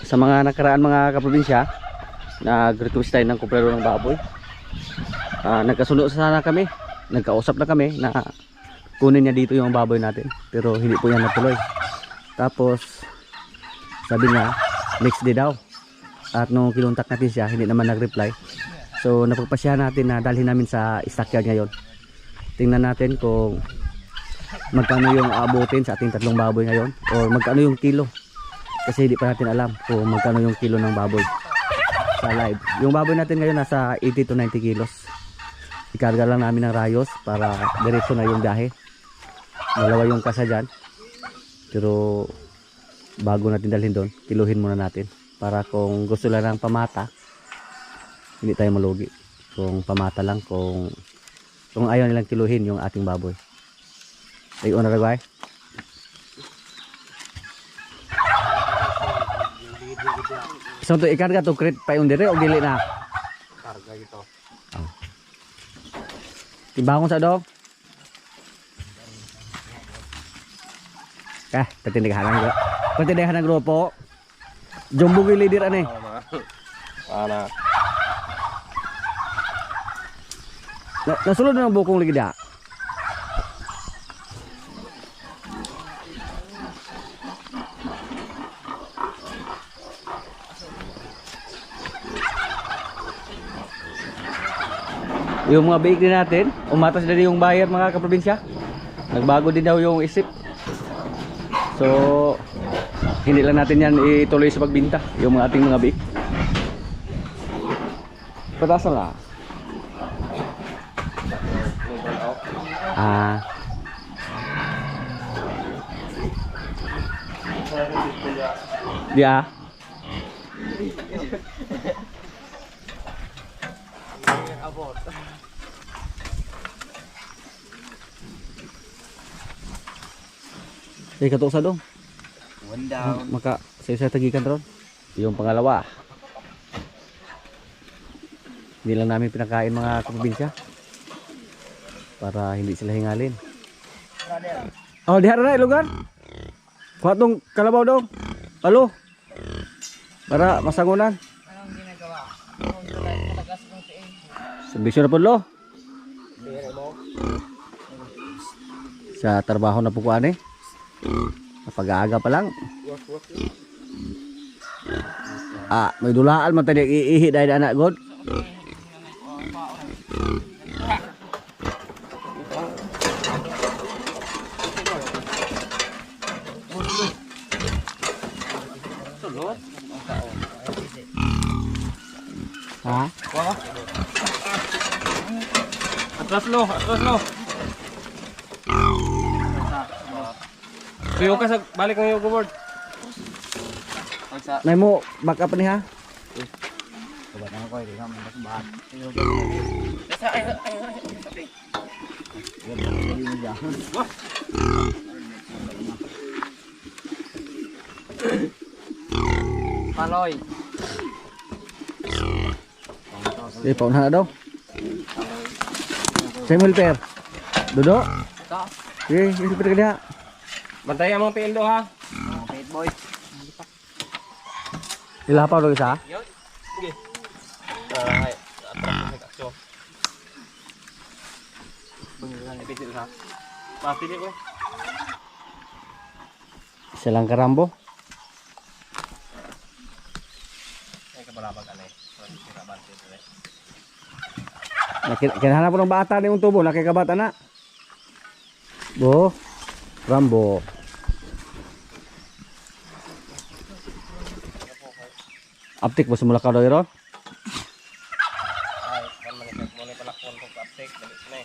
Sa mga nakaraan mga kaprobinsya, nag-request tayo ng kumpleto ng baboy. Nagkasundo sana kami, nagkausap na kami na kunin niya dito yung baboy natin, pero hindi po yan natuloy. Tapos sabi niya next day daw, at nung kinontak natin siya hindi naman nag-reply. So napagpasyahan natin na dalhin namin sa stockyard ngayon. Tingnan natin kung magkano yung aabutin sa ating tatlong baboy ngayon, or magkano yung kilo, kasi hindi pa natin alam kung magkano yung kilo ng baboy sa live. Yung baboy natin ngayon nasa 80 to 90 kilos. Ikarga lang namin ng rayos para diretso na yung dahe. Dalawa yung kasa dyan, pero bago natin dalhin doon, kiluhin muna natin para kung gusto lang ng pamata, hindi tayo malugi. Kung pamata lang, kung ayaw nilang kiluhin yung ating baboy. Tayo na ragay. So to ikarga to crate pa yung dire o dili na? Karga ito. Timbangon sa dog. Patindihan ng grupo. Jumbo gilidir ani. Ana. Nasulod na ng bukong lagi da. Yung mga bakery natin, umatas na din yung buyer mga kaprobinsya. Nagbago din daw yung isip. So, hindi lang natin yan ituloy sa pagbinta, yung mga ating mga bake. Patasan lang. Dia. Katok sa dong. One down. Maka saya tagikan ron. Yung pangalawa. Hindi lang namin pinakain mga kaprobinsya para hindi sila hingalin. Oh, diha na ilugan. Kuha tong kalabaw daw. Halo. Para masangunan. Anong ginagawa? Talagas ng tiin. Sabisyo na po lo. Sa trabaho na po ko ani. Napag-aaga pa lang. May dulaan man tadi iihi dahil anak god. Ha? Atras lo, atras lo. Tuyo ka sa balik ng yung board. Nay mo back up ni ha. Coba na ko hindi naman mas bahat. Paloy. Pauna na daw. Saya helper. Dodo. Ito. Helper ka diha. Bantayan mo tiil do ha. Bait boy. Ilapaw daw isa. Yo. Sige. Ay, atras sa kakso. Bungan ipisil ha. Pati di ko. Isa lang karambo. Ay kabalabag anay. Siraban sila. Kinahanap po ng bata ni yung tubo. Nakikabata na. Bo. Rambo. Aptik ba simula ka daw iro? Ay, kan manikat mo ni palakpon ko kaptek dali sini.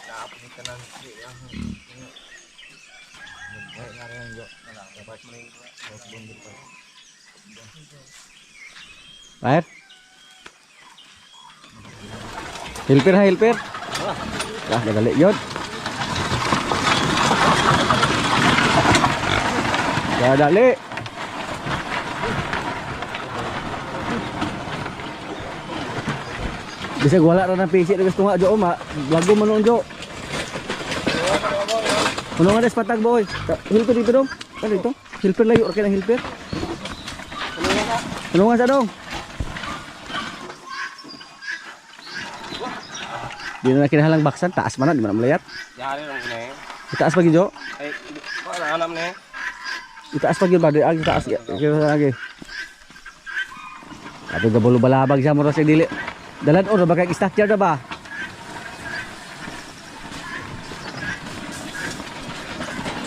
Naapos ka nang di yang. Ay, nariyan yo. Dapat mo rin ko. Bundit pa. Baik. Helper ha, helper. Dali yun. Dali. Bisa wala ra ng PC na gusto nga jo ma. Lago man jo. Kuno nga des patag boy. Hilto dito dong. Ano ito? Helper layo ra kay ng helper. Tulungan sa dong. Di na kinahalang baksan, taas man na, di man na malayat. Yari lang ini. Itaas pagi jo. Eh, mana alam ni? Itaas pagi ba di agi taas. Kaya lagi. Ato gabulo balabag siya mo ra sa dili. Dalan oro ba kay structure na ba?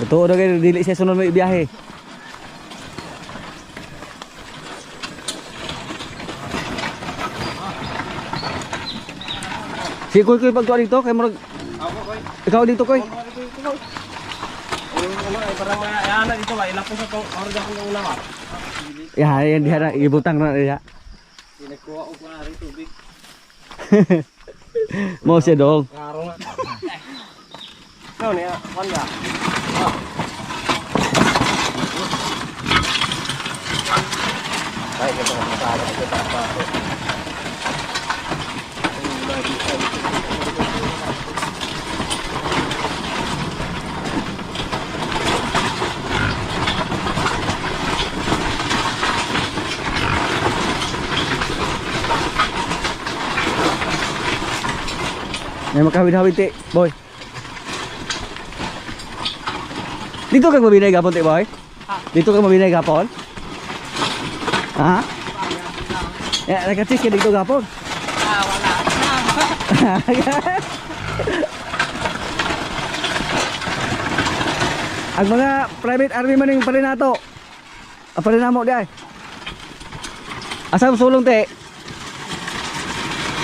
Ito oro kay dili siya sunod may biyahe. Si Koy pagtuan dito kay murag Ako koy. ikaw dito Koy. Ano ay parang mayana dito ba ilapos sa organ ko una ba. Ya, yan diha na ibutang na diha. Pinagkuha ko na rin tubig. Mo siya dong. Ngaro nga. Ano niya? Wala. Ay, ito na masara. Ito pa. May makahawid-hawid ti, boy. Dito kang mabinay gapon ti, boy? Dito kang mabinay gapon? Ha? Ya, nakatis ka dito gapon? Wala. Ang mga private army man yung palinato. Ang palinamo di ay. Asa mo sulong ti?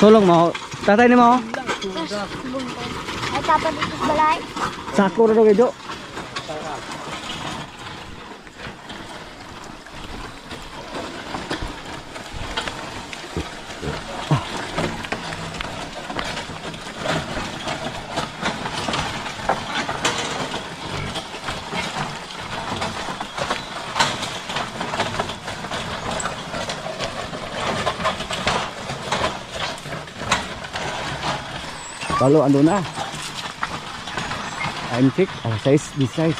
Sulong mo? Tatay ni mo? Ay, tapos dito sa balay. Sako na daw kayo. Lalu ando na. I'm check. Size, this size.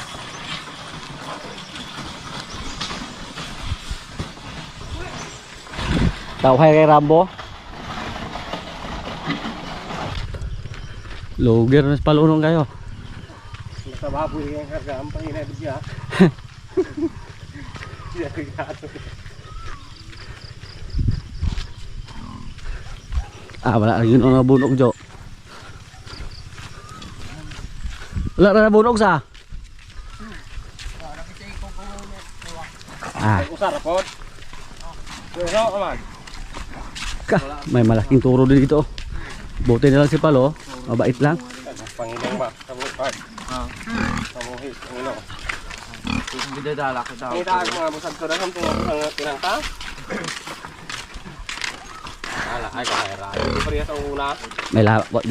Tao kay Rambo. Luger na sa palunong kayo. Sa baboy yung harga. Ang panginay doon siya. Siya kagato. Wala rin yun na bunog jo. Wala na bunog sa. Usara po. Pero aman. May malaking turo din dito. Buti na lang si Palo. Mabait lang. Panginang ba? Sabot pa. Samuhit. Ano? Hindi dadala ko daw. Kita ako mga busag ko na kung ang pinangka. Ala, ay kahera. Hindi pa rin sa una. May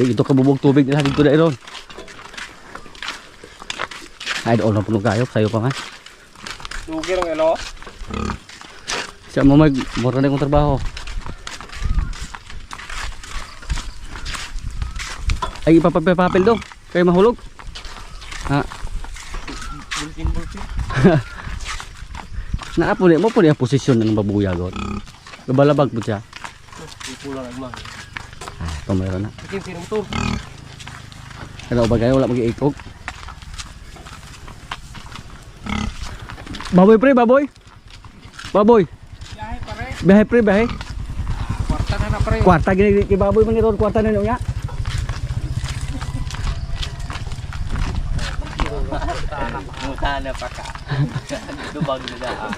dito kabubog tubig nila dito na iron. Ay doon na puno kayo. Sayo pa nga. Lugi rin ilo. Siya mo mura na yung trabaho. Ay ipapapel dong. Kayo mahulog. Bulkin. Naapuli mo po niya posisyon ng babuyagot. Gabalabag po siya. Pulang ang mga. Ito mayroon na. Sige, pirong to. Kaya ba kayo wala mag-iikog? Baboy pre, baboy. Baboy. Biyahe pare. Biyahe pre, biyahe. Kwarta na pare. Kwarta gini kay baboy man ron, kwarta na niya. Mutana pa ka. Dubag na daan.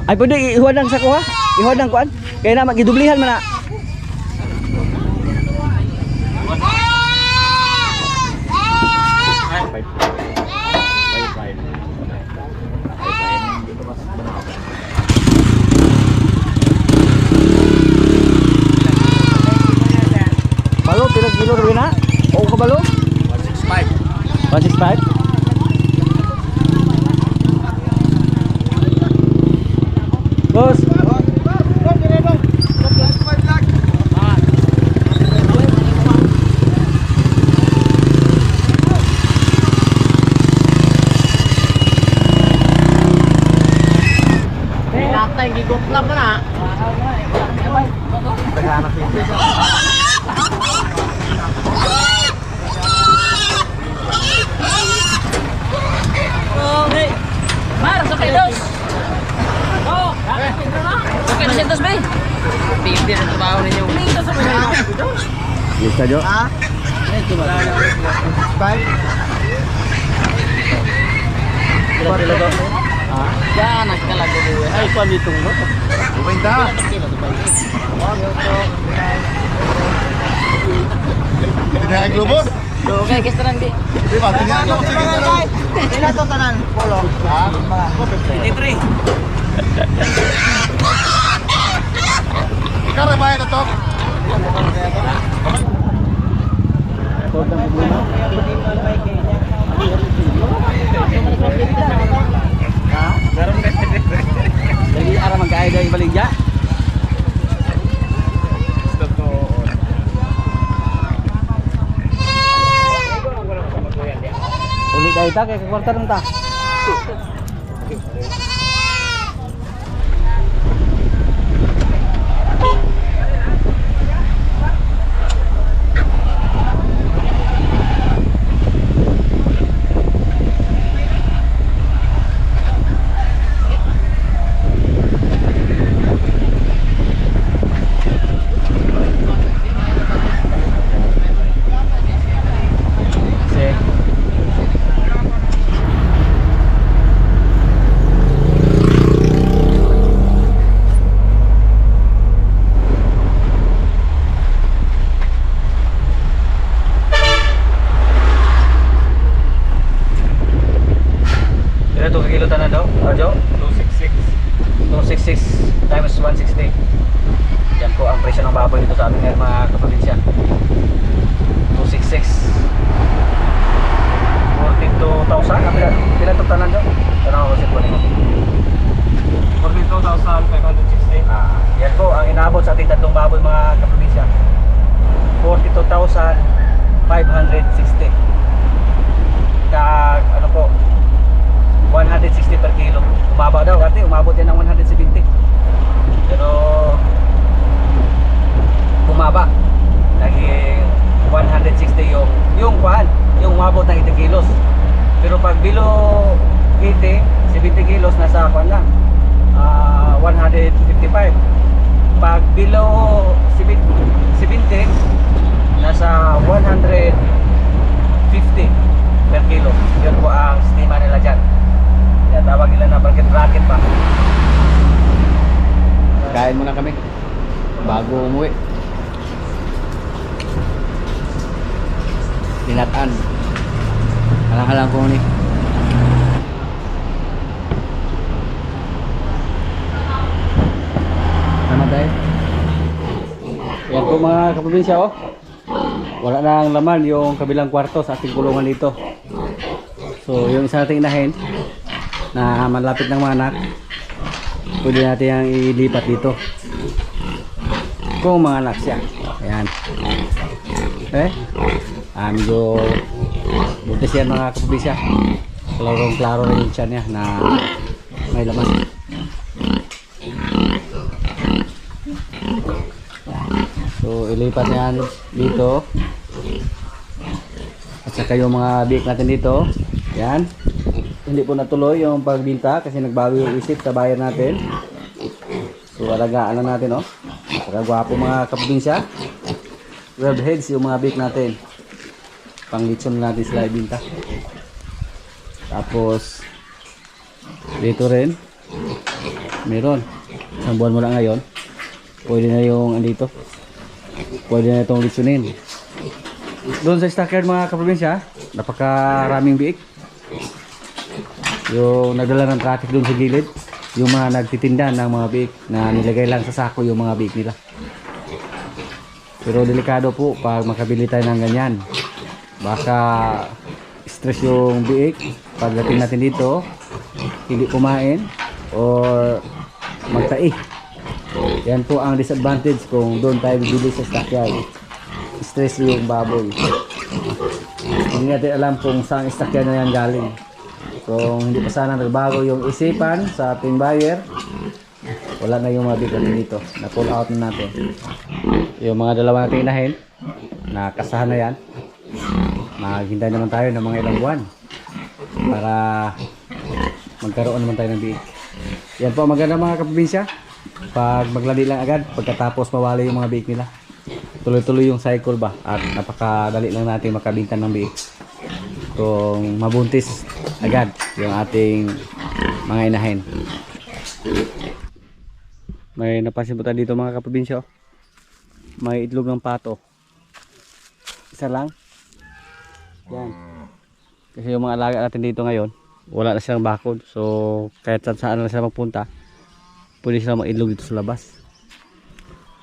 Ay pwede ihuan lang sa kuha. Ihuan lang kuan. Kaya na magidublihan man na. Balo, pilang kilo rin na? Oo ka balo? 165. 165? Boss! Pinatay, gigot lang ka na. Okay. Mar, sa pedos. Oh, okay na sentos ba? Tindi na trabaho ninyo. Dito sa pedos. Lista Jo? Pila to? Yan, nagkalago ko. Ay, kung dito mo. Buwinda. Pinahag lubos. Okay, kesta lang di. Di ba? Tinihag lubos. Sige, tanong. Ina to tanan, polo. Ha? Libre. Ikaw rin bayad ito. Jadi arah mag-aay dari Baligya. Ulit tayo ta, kaya kwarta rin ta. Ito kilo tanan daw, Jo? 266. 266 times 160. Yan po ang presyo ng baboy dito sa amin ngayon mga kaprobinsya. 266. 42,000. Pila ito tanan daw? Tanong ako sir po nito. 42,560. Yan po ang inabot sa ating tatlong baboy mga kaprobinsya. 42,560. Kag ano po, 160 per kilo. Umaba daw kasi umabot yan ng 170. Pero bumaba. Naging 160 yung kuhan, yung umabot ng 80 kilos. Pero pag below 80, 70 kilos nasa kuhan lang. 155. Pag below 70, nasa 150 per kilo. Yun po ang estima nila dyan. Kaya tawag nila na bracket pa. Kain muna kami bago umuwi. Tinataan. Halang-halang ko ni. Tama tayo. Yan po mga kaprobinsya oh. Wala nang laman yung kabilang kwarto sa ating kulungan dito. So yung isa nating inahin na malapit ng mga anak, pwede natin yung ilipat dito kung mga anak siya. Ayan. Medyo butis yan mga kaprobinsya. Klaro na yung tiyan niya na may laman. So ilipat yan dito. At saka yung mga biik natin dito. Yan. Hindi po natuloy yung pagbinta kasi nagbago yung isip sa buyer natin. So alagaan lang natin oh. Napakagwapo mga kaprobinsya. 12 heads yung mga biik natin. Panglitson natin sila ibinta. Tapos dito rin Meron. Isang buwan mo lang ngayon. Pwede na yung andito. Pwede na itong litsunin. Doon sa stockyard mga kaprobinsya, napakaraming biik. Yung nagdala ng traffic doon sa gilid, yung mga nagtitinda ng mga biik na nilagay lang sa sako yung mga biik nila. Pero delikado po pag makabili tayo ng ganyan. Baka stress yung biik pagdating natin dito, hindi kumain or magtai. Yan po ang disadvantage kung doon tayo bibili sa stockyard. Stress yung baboy. Hindi natin alam kung saan stockyard na yan galing. Kung hindi pa sana nagbago yung isipan sa ating buyer, wala na yung mga biik natin dito. Na-pull out na natin. Yung mga dalawa nating inahin, nakasahan na yan. Maghintay naman tayo ng mga ilang buwan para magkaroon naman tayo ng biik. Yan po maganda mga kaprobinsya. Pag maglandi lang agad, pagkatapos mawala yung mga biik nila. Tuloy-tuloy yung cycle ba at napakadali lang natin makabintan ng biik. Kung mabuntis agad yung ating mga inahin. May napansin po tayo dito mga kaprobinsya. May itlog ng pato. Isa lang. Yan. Kasi yung mga alaga natin dito ngayon, wala na silang bakod. So kahit saan na sila magpunta, pwede sila mag-itlog dito sa labas.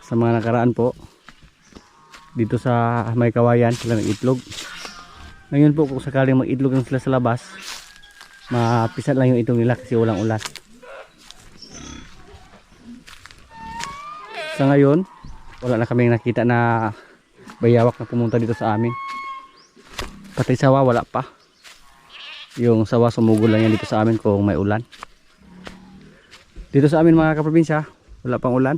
Sa mga nakaraan po, dito sa may kawayan sila nag-itlog. Ngayon po kung sakaling mag-itlog lang sila sa labas, mapisan lang yung itlog nila kasi walang ulan. Sa ngayon, wala na kaming nakita na bayawak na pumunta dito sa amin. Pati sawa wala pa. Yung sawa sumugol lang yan dito sa amin kung may ulan. Dito sa amin mga kaprobinsya, wala pang ulan.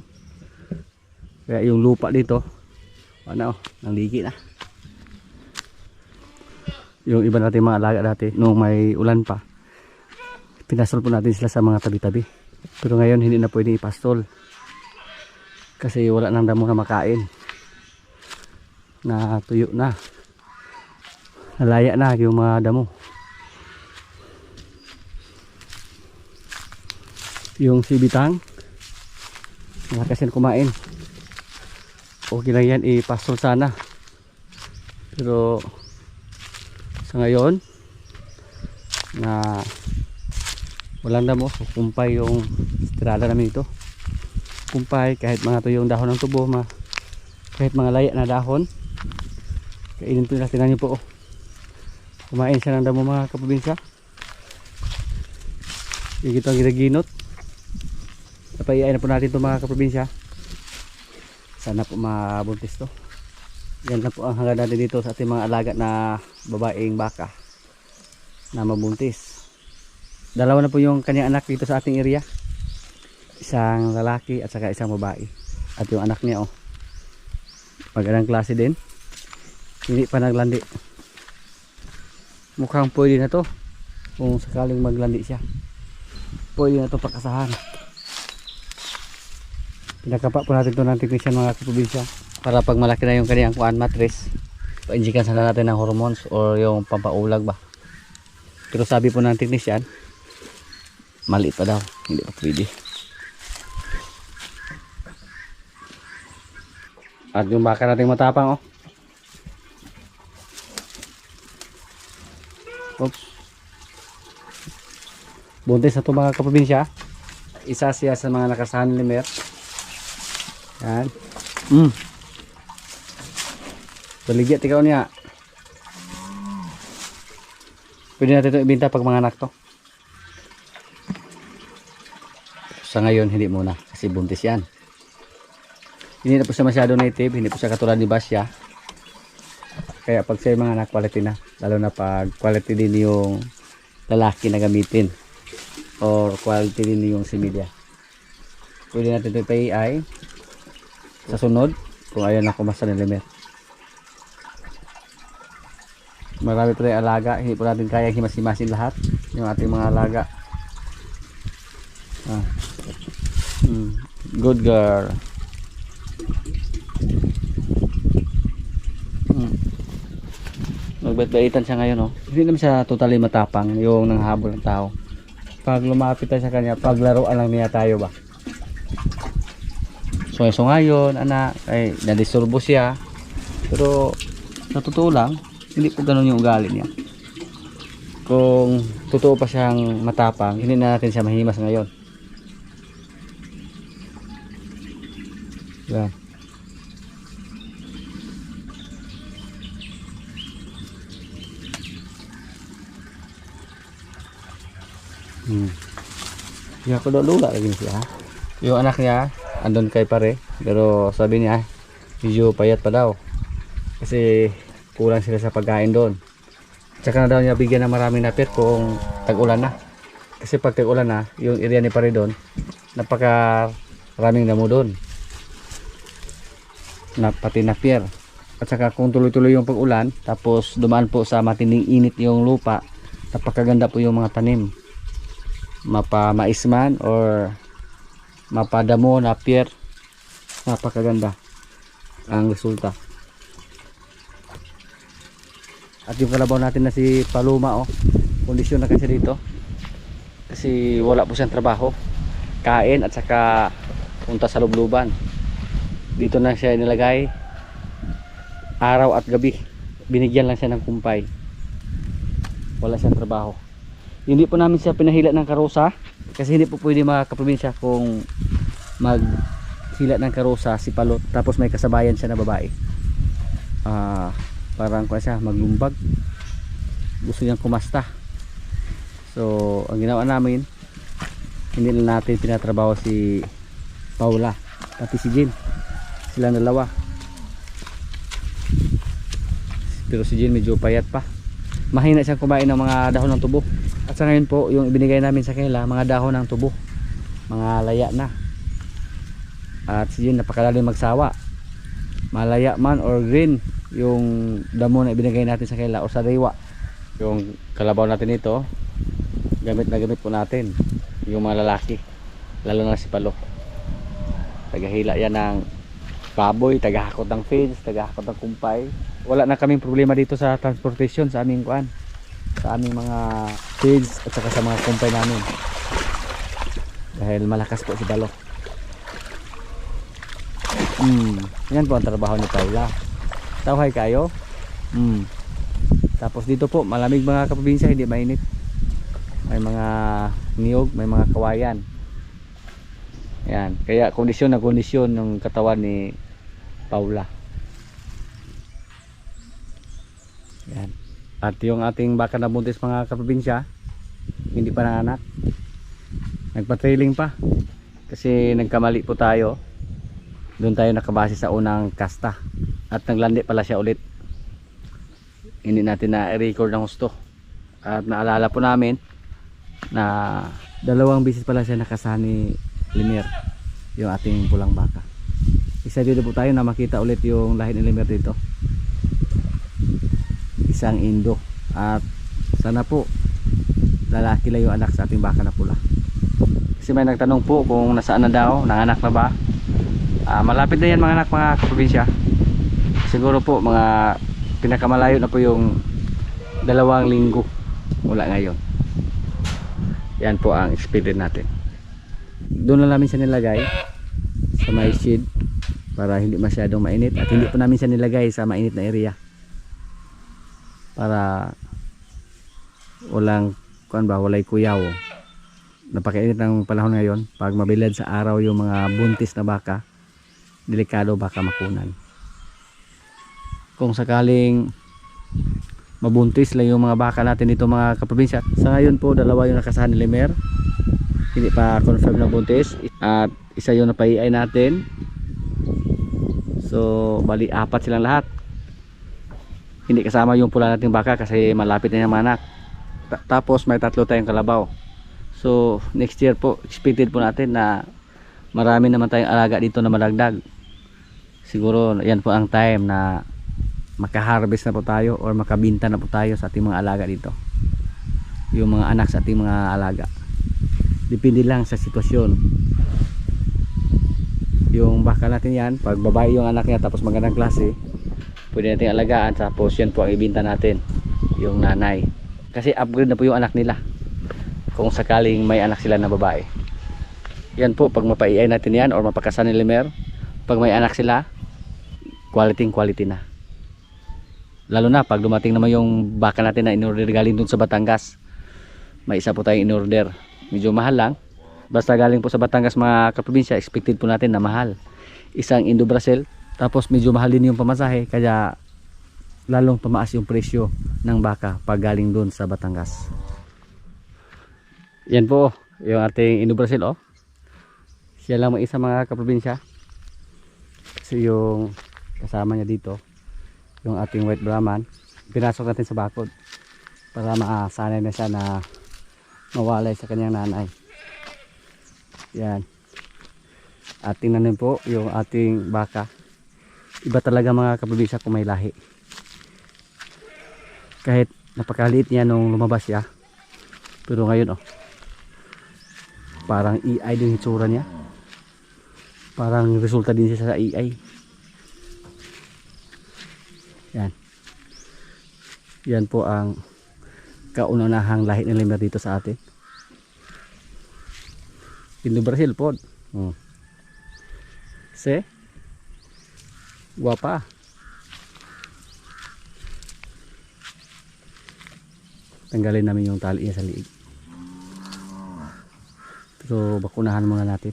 Kaya yung lupa dito, ano, nangligi na. Yung iba natin mga alaga dati, nung may ulan pa, pinastol po natin sila sa mga tabi-tabi. Pero ngayon hindi na pwede ipastol. Kasi wala nang damo na makain. Na tuyo na. Nalaya na yung mga damo. Yung sibitang, malakas yan kumain. Okay lang yan, ipastol sana. Pero sa ngayon na walang damo, kumpay yung tirada namin ito. Kumpay, kahit mga tuyong dahon ng tubo, kahit mga laya na dahon, kainin ito nila. Tingnan nyo po, oh. Kumain siya ng damo mga kaprobinsya. Yung ito ang ginaginot. Napaiyain na po natin ito mga kaprobinsya. Sana po mabuntis to. Yan lang po ang hanggang natin dito sa ating mga alaga na babaeng baka na mabuntis. Dalawa na po yung kanyang anak dito sa ating area. Isang lalaki at saka isang babae. At yung anak niya, oh, magandang klase din. Hindi pa naglandi. Mukhang pwede na to. Kung sakaling maglandi siya, pwede na to pakasahan. Pinakapa po natin ito ng technician mga kaprobinsya para pag malaki na yung kanyang kuan matris, painjikan sana natin ng hormones or yung pampaulag ba. Pero sabi po ng technician, maliit pa daw, hindi pa pwede. At yung baka natin matapang, oh. Oops. Buntis na ito mga kaprobinsya. Isa siya sa mga nakasahan ni Limer. Yan. Baligya ikaw niya. Pwede natin ito ibenta pag mga anak to. Sa ngayon hindi muna kasi buntis yan. Hindi na po siya masyado native, hindi po siya katulad ni Basya. Kaya pag siya mga anak, quality na. Lalo na pag quality din yung lalaki na gamitin or quality din yung similya. Pwede natin ito i-AI sa sunod kung ayaw na kumasa ni Limer. Marami pa rin alaga, hindi po natin kaya himas-himasin lahat yung ating mga alaga. Good girl. Magbait-baitan siya ngayon, oh. Hindi naman siya totally matapang yung nanghabol ng tao. pag lumapit tayo sa kanya, paglaruan lang niya tayo ba. So ngayon, anak, ay nadisturbo siya. Pero sa totoo lang, hindi po ganun yung ugali niya. Kung totoo pa siyang matapang, hindi na natin siya mahimas ngayon. Yan. Kaya ko lula lagi siya. Yung anak niya andun kay pare, pero sabi niya medyo payat pa daw kasi kulang sila sa pagkain doon. Tsaka na daw niya bigyan ng maraming napir kung tag-ulan na, kasi pag tag-ulan na yung area ni pare doon, napaka maraming damo doon na pati napir. At saka kung tuloy-tuloy yung pag-ulan tapos dumaan po sa matinding init yung lupa, napakaganda po yung mga tanim, mapa-maisman or mapadamo na pier, napakaganda ang resulta. At yung kalabaw natin na si Paloma, kondisyon na kasi dito kasi wala po siyang trabaho, kain at saka punta sa lubluban. Dito na siya nilagay araw at gabi, binigyan lang siya ng kumpay, wala siyang trabaho. Hindi po namin siya pinahila ng karosa kasi hindi po pwede mga kaprobinsya kung maghila ng karosa si Palot tapos may kasabayan siya na babae. Parang kung siya maglumbag, gusto niyang kumasta. So ang ginawa namin, hindi na natin pinatrabaho si Paula pati si Jean, sila dalawa. Pero si Jean medyo payat pa, mahina siyang kumain ng mga dahon ng tubo. At sa ngayon po yung ibinigay namin sa kanila, mga dahon ng tubo, mga laya na. At si Jean napakalalim magsawa, malaya man or green yung damo na ibinigay natin sa kanila o sa rewa. Yung kalabaw natin ito, gamit na gamit po natin yung mga lalaki, lalo na si Palo. Tagahila yan ng baboy, tagahakot ng feeds, tagahakot ng kumpay. Wala na kaming problema dito sa transportation sa aming kuan, sa aming mga feeds at saka sa mga kumpay namin, dahil malakas po si Palo. Yan po ang trabaho ni Paula. Tawhay kayo. Tapos dito po malamig mga kaprobinsya, hindi mainit. May mga niyog, may mga kawayan. Yan, kaya kondisyon na kondisyon ng katawan ni Paula. Yan. At yung ating baka na buntis mga kaprobinsya, hindi pa nanganak, nagpa-trailing pa kasi nagkamali po tayo. Doon tayo nakabase sa unang kasta at naglandi pala siya ulit, hindi natin na i-record ng gusto. At naalala po namin na 2 beses pala siya nakasahan ni Limer, yung ating pulang baka. Isa dito po tayo na makita ulit yung lahi ni Limer dito, isang Indo. At sana po lalaki lang yung anak sa ating baka na pula, kasi may nagtanong po kung nasaan na daw, nanganak na ba. Malapit na yan mga anak, mga kaprobinsya. Siguro po mga pinakamalayo na po yung 2 linggo mula ngayon. Yan po ang expected natin. Doon na namin siya nilagay sa may shade para hindi masyadong mainit, at hindi po namin siya nilagay sa mainit na area para walang walay kuyaw. Napakainit ng panahon ngayon, pag mabilad sa araw yung mga buntis na baka, delikado baka makunan. Kung sakaling mabuntis lang yung mga baka natin dito mga kaprobinsya, sa ngayon po 2 yung nakasahan ni Limer, hindi pa confirm na buntis, at isa yung napaiay natin. So bali 4 silang lahat, hindi kasama yung pula nating baka kasi malapit na yung manak. Tapos may 3 tayong kalabaw. So next year po expected po natin na marami naman tayong alaga dito na madagdag. Siguro yan po ang time na makaharvest na po tayo or makabinta na po tayo sa ating mga alaga dito, yung mga anak sa ating mga alaga. Depende lang sa sitwasyon. Yung baka natin yan, pag babae yung anak niya tapos magandang klase, pwede natin alagaan, tapos yan po ang ibinta natin, yung nanay, kasi upgrade na po yung anak nila. kung sakaling may anak sila na babae. Yan po, pag mapa-AI natin yan or mapakasan ni Limer, pag may anak sila, quality na. Lalo na pag dumating naman yung baka natin na in-order galing dun sa Batangas. May isa po tayong in-order. Medyo mahal lang. Basta galing po sa Batangas mga kaprobinsya, expected po natin na mahal. Isang Indo-Brazil, tapos medyo mahal din yung pamasahe, kaya lalong tumaas yung presyo ng baka pag galing dun sa Batangas. Yan po, yung ating Indo-Brazil, oh. Siya lang mag isa mga kaprobinsya. Kasi yung kasama niya dito, yung ating white Brahman, pinasok natin sa bakod para maasanay na siya na mawalay sa kanyang nanay. Yan. At tingnan din po yung ating baka. Iba talaga mga kaprobinsya kung may lahi. Kahit napakaliit niya nung lumabas siya, pero ngayon, oh, parang EI din hitsura niya. Parang resulta din siya sa EI. Yan. Yan po ang kauna-unahang lahi ng Limer dito sa atin. Indo-Brazil po. Se? Guwapa. Tanggalin namin yung tali niya sa liig. Pero bakunahan muna natin.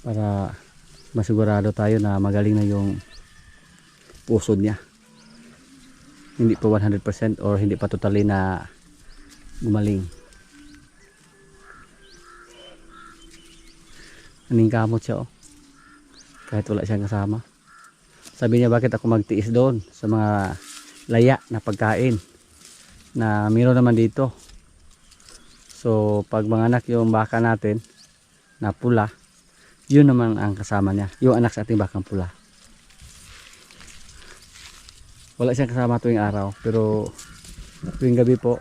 Para masigurado tayo na magaling na yung pusod niya. Hindi pa 100% or hindi pa totally na gumaling. Aning kamot siya, oh. Kahit wala siyang kasama. Sabi niya, bakit ako magtiis doon sa mga laya na pagkain na meron naman dito. So pag manganak yung baka natin na pula, yun naman ang kasama niya, yung anak sa ating bakang pula. Wala siyang kasama tuwing araw, pero tuwing gabi po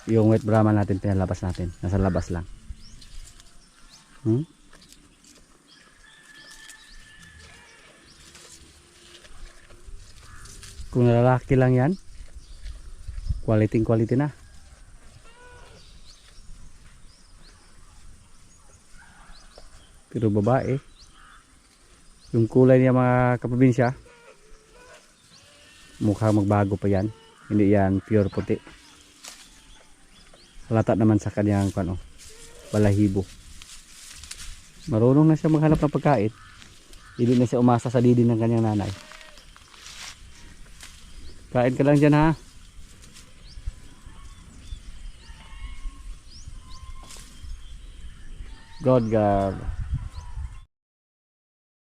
yung white Brahman natin pinalabas natin, nasa labas lang. Kung lalaki lang yan, quality na. Pero babae, yung kulay niya mga kaprobinsya, mukhang magbago pa yan. Hindi yan pure puti. Halata naman sa kanyang balahibo. Marunong na siya maghanap ng pagkain. Hindi na siya umasa sa didi ng kanyang nanay. Kain ka lang dyan, ha. God girl.